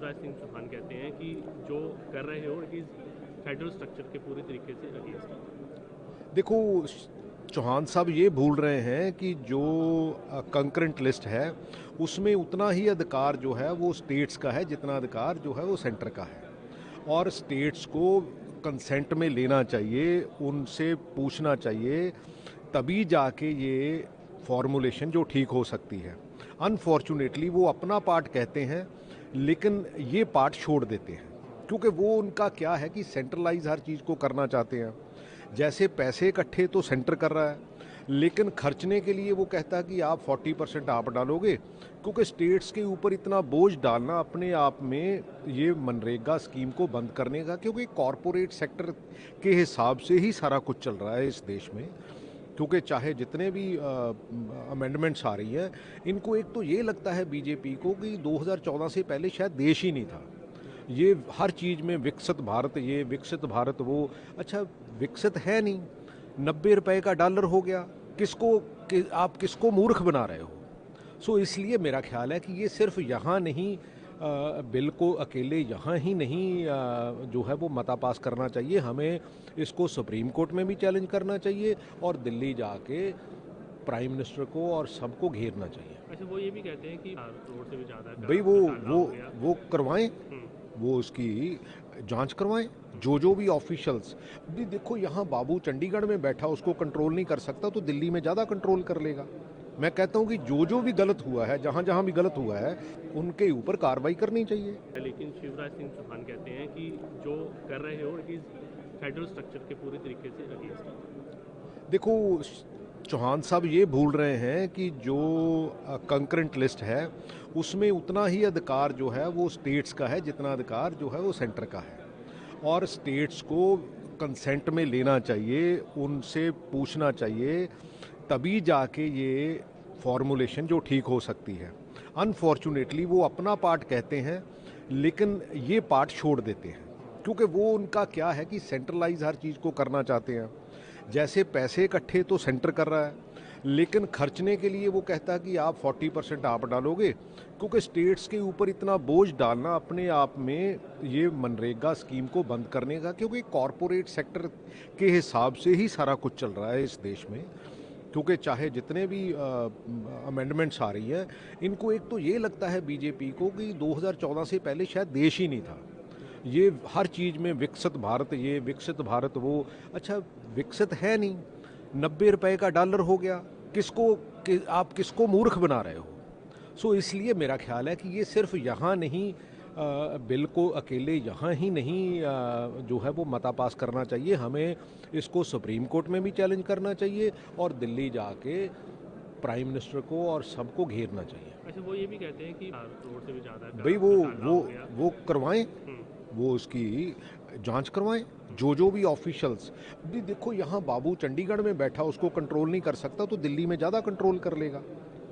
शिवराज सिंह चौहान कहते हैं कि जो कर रहे हो इट इज़ फेडरल स्ट्रक्चर के पूरी तरीके से अगेंस्ट। देखो, चौहान साहब ये भूल रहे हैं कि जो कंकरेंट लिस्ट है उसमें उतना ही अधिकार जो है वो स्टेट्स का है जितना अधिकार जो है वो सेंटर का है। और स्टेट्स को कंसेंट में लेना चाहिए, उनसे पूछना चाहिए, तभी जाके ये फॉर्मुलेशन जो ठीक हो सकती है। अनफॉर्चुनेटली वो अपना पार्ट कहते हैं लेकिन ये पार्ट छोड़ देते हैं, क्योंकि वो उनका क्या है कि सेंट्रलाइज हर चीज़ को करना चाहते हैं। जैसे पैसे इकट्ठे तो सेंटर कर रहा है, लेकिन खर्चने के लिए वो कहता है कि आप 40% आप डालोगे, क्योंकि स्टेट्स के ऊपर इतना बोझ डालना अपने आप में ये मनरेगा स्कीम को बंद करने का, क्योंकि कॉरपोरेट सेक्टर के हिसाब से ही सारा कुछ चल रहा है इस देश में। क्योंकि चाहे जितने भी अमेंडमेंट्स आ रही हैं, इनको एक तो ये लगता है बीजेपी को कि 2014 से पहले शायद देश ही नहीं था। ये हर चीज़ में विकसित भारत, ये विकसित भारत वो, अच्छा विकसित है नहीं। 90 रुपए का डॉलर हो गया, आप किसको मूर्ख बना रहे हो? सो इसलिए मेरा ख्याल है कि ये सिर्फ यहाँ नहीं, बिल को अकेले यहाँ ही नहीं जो है वो मता पास करना चाहिए, हमें इसको सुप्रीम कोर्ट में भी चैलेंज करना चाहिए और दिल्ली जाके प्राइम मिनिस्टर को और सबको घेरना चाहिए। अच्छा, वो ये भी कहते हैं कि करोड़ से भी ज़्यादा का भाई घोटाला हो गया। वो करवाएं, हम्म, वो उसकी जांच करवाएं। जो भी ऑफिशियल्स भी, देखो यहाँ बाबू चंडीगढ़ में बैठा उसको कंट्रोल नहीं कर सकता तो दिल्ली में ज़्यादा कंट्रोल कर लेगा। मैं कहता हूँ कि जो भी गलत हुआ है, जहाँ जहाँ भी गलत हुआ है, उनके ऊपर कार्रवाई करनी चाहिए। लेकिन शिवराज सिंह चौहान कहते हैं कि जो कर रहे हो इट इज़ फेडरल स्ट्रक्चर के पूरी तरीके से अगेंस्ट। देखो, चौहान साहब ये भूल रहे हैं कि जो कंकरेंट लिस्ट है उसमें उतना ही अधिकार जो है वो स्टेट्स का है जितना अधिकार जो है वो सेंटर का है। और स्टेट्स को कंसेंट में लेना चाहिए, उनसे पूछना चाहिए, तभी जाके ये फॉर्मुलेशन जो ठीक हो सकती है। अनफॉर्चुनेटली वो अपना पार्ट कहते हैं लेकिन ये पार्ट छोड़ देते हैं, क्योंकि वो उनका क्या है कि सेंट्रलाइज हर चीज़ को करना चाहते हैं। जैसे पैसे इकट्ठे तो सेंटर कर रहा है, लेकिन खर्चने के लिए वो कहता है कि आप 40% आप डालोगे, क्योंकि स्टेट्स के ऊपर इतना बोझ डालना अपने आप में ये मनरेगा स्कीम को बंद करने का, क्योंकि कॉरपोरेट सेक्टर के हिसाब से ही सारा कुछ चल रहा है इस देश में। क्योंकि चाहे जितने भी अमेंडमेंट्स आ रही हैं, इनको एक तो ये लगता है बीजेपी को कि 2014 से पहले शायद देश ही नहीं था। ये हर चीज़ में विकसित भारत, ये विकसित भारत वो, अच्छा विकसित है नहीं। 90 रुपए का डॉलर हो गया, आप किसको मूर्ख बना रहे हो? सो इसलिए मेरा ख्याल है कि ये सिर्फ यहाँ नहीं, बिल को अकेले यहाँ ही नहीं जो है वो मता पास करना चाहिए, हमें इसको सुप्रीम कोर्ट में भी चैलेंज करना चाहिए और दिल्ली जाके प्राइम मिनिस्टर को और सबको घेरना चाहिए। अच्छा, वो ये भी कहते हैं कि करोड़ से भी ज़्यादा का भाई घोटाला हो गया। वो करवाएं, हम्म, वो उसकी जांच करवाएं। जो भी ऑफिशियल्स भी, देखो यहाँ बाबू चंडीगढ़ में बैठा उसको कंट्रोल नहीं कर सकता तो दिल्ली में ज़्यादा कंट्रोल कर लेगा।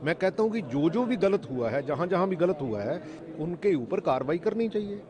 मैं कहता हूँ कि जो भी गलत हुआ है, जहाँ जहाँ भी गलत हुआ है, उनके ऊपर कार्रवाई करनी चाहिए।